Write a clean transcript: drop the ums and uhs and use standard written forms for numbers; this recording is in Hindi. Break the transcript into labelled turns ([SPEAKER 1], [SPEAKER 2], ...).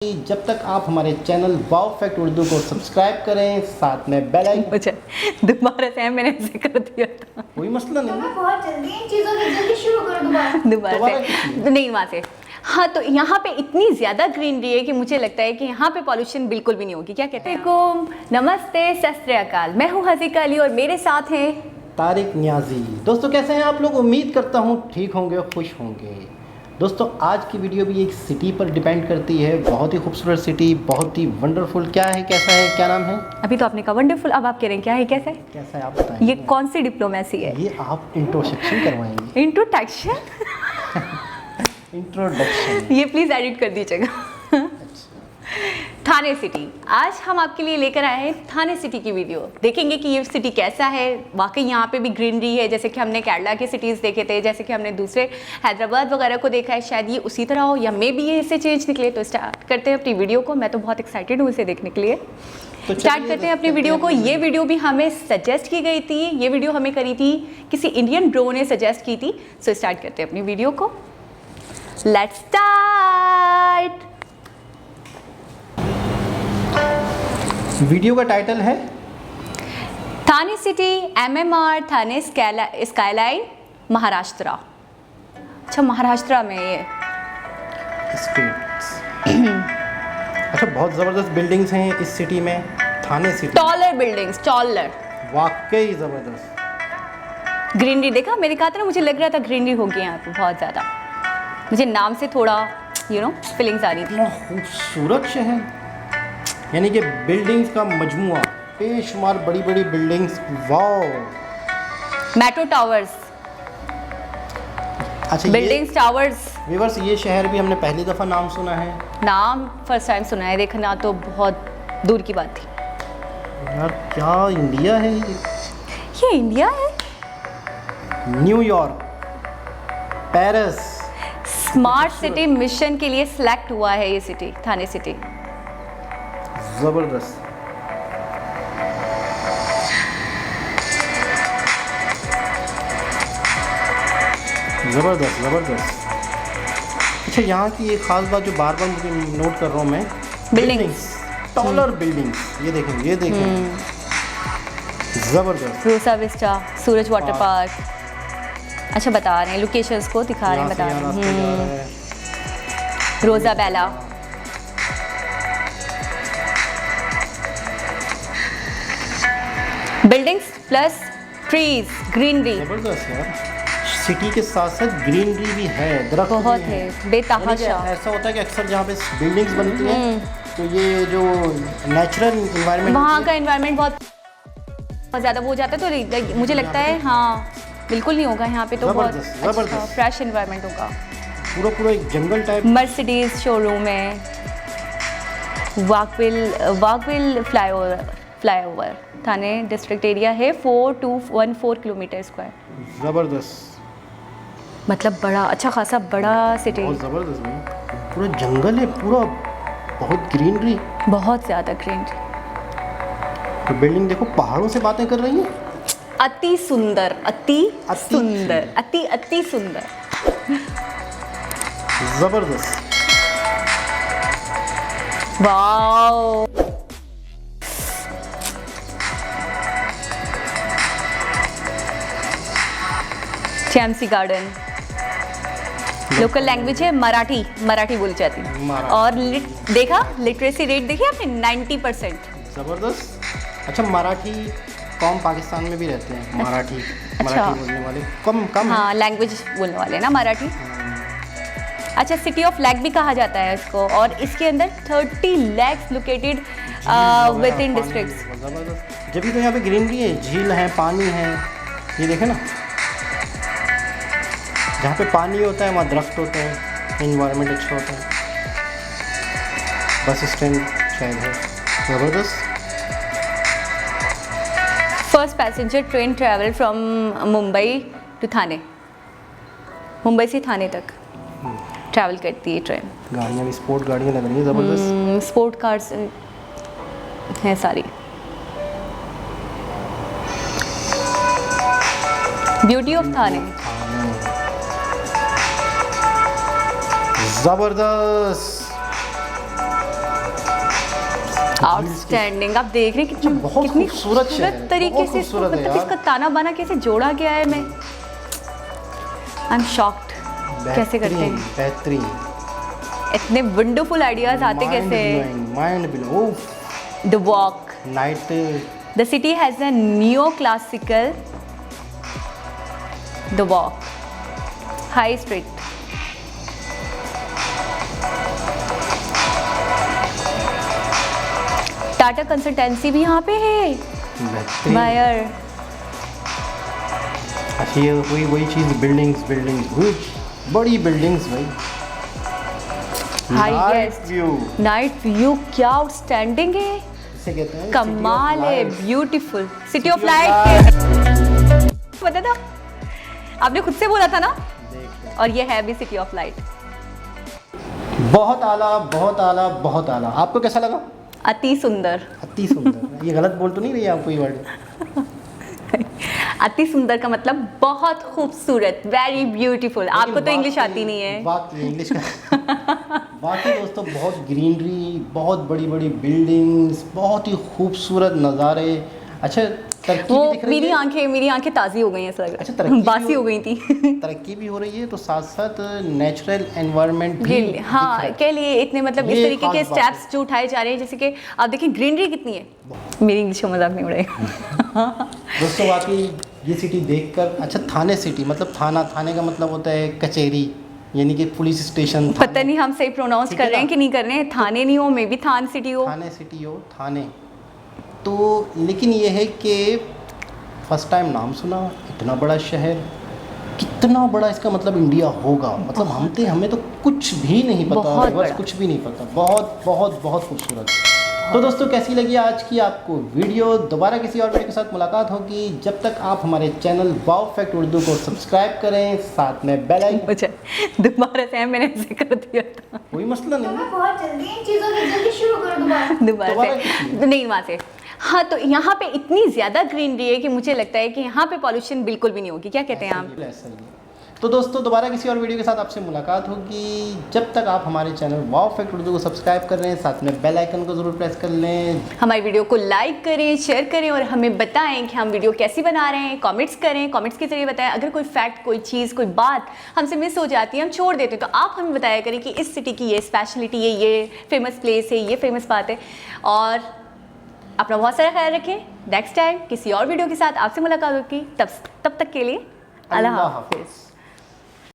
[SPEAKER 1] जब तक आप हमारे चैनल वाओ फैक्ट उर्दू को सब्सक्राइब करें, साथ में बेल आइकन।
[SPEAKER 2] मुझे दोबारा से मैंने ऐसे कर दिया था।
[SPEAKER 1] कोई मसला नहीं,
[SPEAKER 3] मैं बहुत जल्दी इन चीज़ों की जल्दी शुरू करो
[SPEAKER 2] दोबारा से नहीं वहाँ से। हाँ, तो यहाँ पे इतनी ज़्यादा ग्रीनरी है कि मुझे लगता है कि यहाँ पे पॉल्यूशन बिल्कुल भी नहीं होगी। क्या कहते हैं? नमस्ते, सत श्री अकाल। मैं हूँ हज़ीका अली और मेरे साथ हैं
[SPEAKER 1] तारिक न्याजी। दोस्तों कैसे हैं आप लोग? उम्मीद करता हूँ ठीक होंगे, खुश होंगे। दोस्तों आज की वीडियो भी एक सिटी पर डिपेंड करती है। बहुत ही खूबसूरत सिटी, बहुत ही वंडरफुल। क्या है, कैसा है, क्या नाम है?
[SPEAKER 2] अभी तो आपने कहा वंडरफुल, अब आप कह रहे हैं क्या है, कैसा है?
[SPEAKER 1] कैसा है आप बताएं।
[SPEAKER 2] ये कौन सी डिप्लोमेसी है?
[SPEAKER 1] ये आप इंट्रोडक्शन करवाएंगे।
[SPEAKER 2] इंट्रोडक्शन
[SPEAKER 1] इंट्रोडक्शन
[SPEAKER 2] ये प्लीज़ एडिट कर दीजिएगा। थाने सिटी, आज हम आपके लिए लेकर आए हैं थाने सिटी की वीडियो। देखेंगे कि ये सिटी कैसा है। वाकई यहाँ पे भी ग्रीनरी है, जैसे कि हमने केरला के सिटीज़ देखे थे, जैसे कि हमने दूसरे हैदराबाद वगैरह को देखा है। शायद ये उसी तरह हो या मे भी ये इससे चेंज निकले। तो स्टार्ट करते हैं अपनी वीडियो को। मैं तो बहुत एक्साइटेड हूँ इसे देखने के लिए।
[SPEAKER 1] तो
[SPEAKER 2] स्टार्ट करते हैं अपनी वीडियो को। ये वीडियो भी हमें सजेस्ट की गई थी। ये वीडियो हमें करी थी किसी इंडियन ब्रो ने सजेस्ट की थी। सो स्टार्ट करते हैं अपनी वीडियो को। Let's start.
[SPEAKER 1] वीडियो का टाइटल है
[SPEAKER 2] थाने सिटी MMR थाने स्काईलाइन महाराष्ट्र। अच्छा, महाराष्ट्र में ये
[SPEAKER 1] स्टेट्स। अच्छा, बहुत ज़बरदस्त बिल्डिंग्स हैं इस सिटी में, थाने सिटी।
[SPEAKER 2] टॉलर बिल्डिंग्स, टॉलर,
[SPEAKER 1] वाकई ज़बरदस्त।
[SPEAKER 2] ग्रीनरी देखा, मैंने कहा था ना, मुझे लग रहा था ग्रीनरी होगी यहाँ पे बहुत ज़्यादा। मुझे नाम से थोड़ा फीलिंग्स आ रही थी।
[SPEAKER 1] इतना खूबसूरत शहर, यानी कि बिल्डिंग्स का मजमुआ, बेशुमार बड़ी बड़ी बिल्डिंग्स। वाओ।
[SPEAKER 2] मेट्रो टावर्स,
[SPEAKER 1] अच्छा,
[SPEAKER 2] बिल्डिंग्स, टावर्स।
[SPEAKER 1] व्यूअर्स, ये शहर भी हमने पहली दफ़ा नाम सुना है।
[SPEAKER 2] नाम फर्स्ट टाइम सुना है, देखना तो बहुत दूर की बात थी।
[SPEAKER 1] यार क्या इंडिया है
[SPEAKER 2] ये इंडिया है।
[SPEAKER 1] New York, Paris.
[SPEAKER 2] Smart city mission के लिए सिलेक्ट हुआ है ये सिटी, थाने सिटी।
[SPEAKER 1] ज़बरदस्त। ज़बरदस्त ज़बरदस्त। अच्छा, यहाँ की एक ख़ास बात जो बार बार मुझे नोट कर रहा हूँ मैं,
[SPEAKER 2] बिल्डिंग्स,
[SPEAKER 1] टॉलर बिल्डिंग्स। ये देखें, ये देखें, ज़बरदस्त।
[SPEAKER 2] रोसा विस्टा, सूरज वाटर पार्क। अच्छा, बता रहे हैं लोकेशंस को, दिखा रहे हैं, बता रहे हैं। रोजा बेला, बिल्डिंग्स प्लस ट्रीज, ग्रीनरी।
[SPEAKER 1] ज़बरदस्त यार, सिटी के साथ साथ ग्रीनरी भी है, दरख्त
[SPEAKER 2] बहुत
[SPEAKER 1] भी
[SPEAKER 2] है, बेतहाशा।
[SPEAKER 1] ऐसा होता है कि अक्सर जहाँ पे बिल्डिंग्स बनती हैं तो ये जो नेचुरल इन्वायरमेंट,
[SPEAKER 2] वहाँ का इन्वायरमेंट बहुत ज़्यादा वो हो जाता है। तो मुझे लगता है हाँ, बिल्कुल नहीं होगा यहाँ पे। तो बहुत अच्छा फ्रेश इन्वायरमेंट होगा।
[SPEAKER 1] पूरा पूरा एक जंगल टाइप।
[SPEAKER 2] मर्सिडीज शोरूम है, वाकविल फ्लाईओवर थाने डिस्ट्रिक्ट एरिया है। 4214 किलोमीटर स्क्वायर।
[SPEAKER 1] ज़बरदस्त,
[SPEAKER 2] मतलब बड़ा अच्छा खासा बड़ा सिटी,
[SPEAKER 1] बहुत ज़बरदस्त भाई। पूरा जंगल है, पूरा बहुत ग्रीनरी,
[SPEAKER 2] बहुत ज़्यादा ग्रीनरी।
[SPEAKER 1] तो बिल्डिंग देखो पहाड़ों से बातें कर रही हैं।
[SPEAKER 2] अति सुंदर, अति सुंदर, अति सुंदर।
[SPEAKER 1] ज़बरदस्त।
[SPEAKER 2] Wow. TMC garden, local language है मराठी, मराठी बोली जाती है।
[SPEAKER 1] मराठी।
[SPEAKER 2] और देखा लिटरेसी रेट देखी आपने, 90%।
[SPEAKER 1] ज़बरदस्त। अच्छा, मराठी कौम पाकिस्तान में भी रहते हैं, मराठी मराठी बोलने वाले कम
[SPEAKER 2] हाँ, लैंग्वेज बोलने वाले ना मराठी। अच्छा, सिटी ऑफ लेक भी कहा जाता है इसको। और इसके अंदर 30 lakes located within districts.
[SPEAKER 1] ज़बरदस्त। जब भी तो यहाँ पे ग्रीनरी है, झील है, पानी है। ये देखें ना, जहाँ पे पानी होता है वहाँ दरख्त होते हैं, इन्वायरमेंट अच्छा होता है। बस स्टैंड शायद है। ज़बरदस्त।
[SPEAKER 2] First passenger train travel from Mumbai to Thane. Mumbai से थाने तक ट्रैवल करती है ट्रेन।
[SPEAKER 1] गाड़ियाँ भी स्पोर्ट गाड़ियाँ लग रही हैं, ज़बरदस्त।
[SPEAKER 2] स्पोर्ट कार्स हैं सारी। ब्यूटी ऑफ थाने,
[SPEAKER 1] ज़बरदस्त।
[SPEAKER 2] आउटस्टैंडिंग। आप देख रहे हैं कितनी
[SPEAKER 1] बहुत
[SPEAKER 2] कितनी
[SPEAKER 1] खूबसूरत शहर है,
[SPEAKER 2] तरीके
[SPEAKER 1] बहुत
[SPEAKER 2] से इसको
[SPEAKER 1] खूबसूरत है
[SPEAKER 2] मतलब
[SPEAKER 1] यार।
[SPEAKER 2] इसका ताना बाना कैसे जोड़ा गया है। मैं आई एम शॉक्ड कैसे करते हैं
[SPEAKER 1] बेहतरीन,
[SPEAKER 2] इतने वंडरफुल आइडियाज आते कैसे।
[SPEAKER 1] Mind blowing.
[SPEAKER 2] The walk,
[SPEAKER 1] night
[SPEAKER 2] the city has a new classical the walk, high street. Tata consultancy भी यहाँ पे है।
[SPEAKER 1] बेहतरीन।
[SPEAKER 2] बायर,
[SPEAKER 1] अच्छा ये वही चीज़, बिल्डिंग्स हुई, बड़ी बिल्डिंग्स भाई।
[SPEAKER 2] हाईएस्ट
[SPEAKER 1] व्यू,
[SPEAKER 2] नाइट व्यू क्या आउटस्टैंडिंग है,
[SPEAKER 1] इसे कहते हैं
[SPEAKER 2] कमाल है, beautiful city of
[SPEAKER 1] of
[SPEAKER 2] light. पता था, आपने खुद से बोला था ना।
[SPEAKER 1] देख
[SPEAKER 2] और ये है भी सिटी ऑफ लाइट।
[SPEAKER 1] बहुत आला, बहुत आला, बहुत आला। आपको कैसा लगा?
[SPEAKER 2] अति सुंदर।
[SPEAKER 1] अति सुंदर। ये गलत बोल तो नहीं रही है आपको ये वर्ड?
[SPEAKER 2] अति सुंदर का मतलब बहुत खूबसूरत, वेरी ब्यूटीफुल। आपको तो इंग्लिश आती नहीं है।
[SPEAKER 1] बाकी इंग्लिश का बाकी दोस्तों बहुत ग्रीनरी, बहुत बड़ी बड़ी बिल्डिंग्स, बहुत ही खूबसूरत नज़ारे। अच्छा तरक्की
[SPEAKER 2] वो
[SPEAKER 1] भी दिख रही है।
[SPEAKER 2] मेरी आंखें ताज़ी हो गई हैं, ऐसा लग
[SPEAKER 1] अच्छा,
[SPEAKER 2] रहा
[SPEAKER 1] तरक्की
[SPEAKER 2] है
[SPEAKER 1] भी
[SPEAKER 2] बासी हो गई थी।
[SPEAKER 1] तरक्की भी हो रही है, तो साथ साथ नेचुरल एनवायरनमेंट भी दिख रहा
[SPEAKER 2] हाँ,
[SPEAKER 1] है।
[SPEAKER 2] कह लिए इतने मतलब इस
[SPEAKER 1] ये
[SPEAKER 2] तरीके के
[SPEAKER 1] खास बात है।
[SPEAKER 2] स्टेप्स जो उठाए जा रहे हैं, जैसे कि आप देखिए ग्रीनरी कितनी है। मेरी इंग्लिश का मजाक नहीं उड़ेगा।
[SPEAKER 1] दोस्तों वाकई ये सिटी देखकर, अच्छा थाने सिटी मतलब थाने का मतलब होता है कचहरी, यानी कि पुलिस स्टेशन।
[SPEAKER 2] पता नहीं हम सही प्रोनाउंस
[SPEAKER 1] ठीक
[SPEAKER 2] कर
[SPEAKER 1] है
[SPEAKER 2] रहे हैं
[SPEAKER 1] ना?
[SPEAKER 2] कि नहीं कर रहे हैं। थाने नहीं हो, मे बी थान सिटी हो।
[SPEAKER 1] थाने सिटी हो, थाने तो, लेकिन ये है कि फर्स्ट टाइम नाम सुना, इतना बड़ा शहर, कितना बड़ा इसका मतलब इंडिया होगा। मतलब हमें तो कुछ भी नहीं पता,
[SPEAKER 2] बहुत
[SPEAKER 1] बस
[SPEAKER 2] बड़ा।
[SPEAKER 1] कुछ भी नहीं पता। बहुत बहुत बहुत खूबसूरत। तो दोस्तों कैसी लगी आज की आपको वीडियो? दोबारा किसी और वीडियो के साथ मुलाकात होगी। जब तक आप हमारे चैनल वाओ फैक्ट उर्दू को सब्सक्राइब करें, साथ में बेल आइकन।
[SPEAKER 2] मुझे दोबारा से मैंने ऐसे कर दिया था।
[SPEAKER 1] कोई मसला नहीं।
[SPEAKER 3] तुम्हें बहुत जल्दी इन चीजों की जल्दी शुरू करो दोबारा।
[SPEAKER 2] दोबारा
[SPEAKER 1] दोबारा
[SPEAKER 2] से नहीं, वहाँ से। हाँ, तो यहाँ पे इतनी ज़्यादा ग्रीनरी है कि मुझे लगता है कि यहाँ पे पॉल्यूशन बिल्कुल भी नहीं होगी। क्या कहते हैं आप?
[SPEAKER 1] ऐसा ही है। तो दोस्तों दोबारा किसी और वीडियो के साथ आपसे मुलाकात होगी। जब तक आप हमारे चैनल वाओ फैक्ट उर्दू को सब्सक्राइब कर रहे हैं, साथ में बेल आइकन को ज़रूर प्रेस कर लें।
[SPEAKER 2] हमारी वीडियो को लाइक करें, शेयर करें और हमें बताएं कि हम वीडियो कैसी बना रहे हैं। कमेंट्स करें, कमेंट्स के जरिए बताएं। अगर कोई फैक्ट, कोई चीज़, कोई बात हमसे मिस हो जाती है, हम छोड़ देते हैं, तो आप हमें बताया करें कि इस सिटी की ये स्पेशलिटी है, ये फेमस प्लेस है, ये फेमस बात है। और अपना बहुत सारा ख्याल रखें। नेक्स्ट टाइम किसी और वीडियो के साथ आपसे मुलाकात होगी। तब तक के लिए अल्लाह हाफिज़।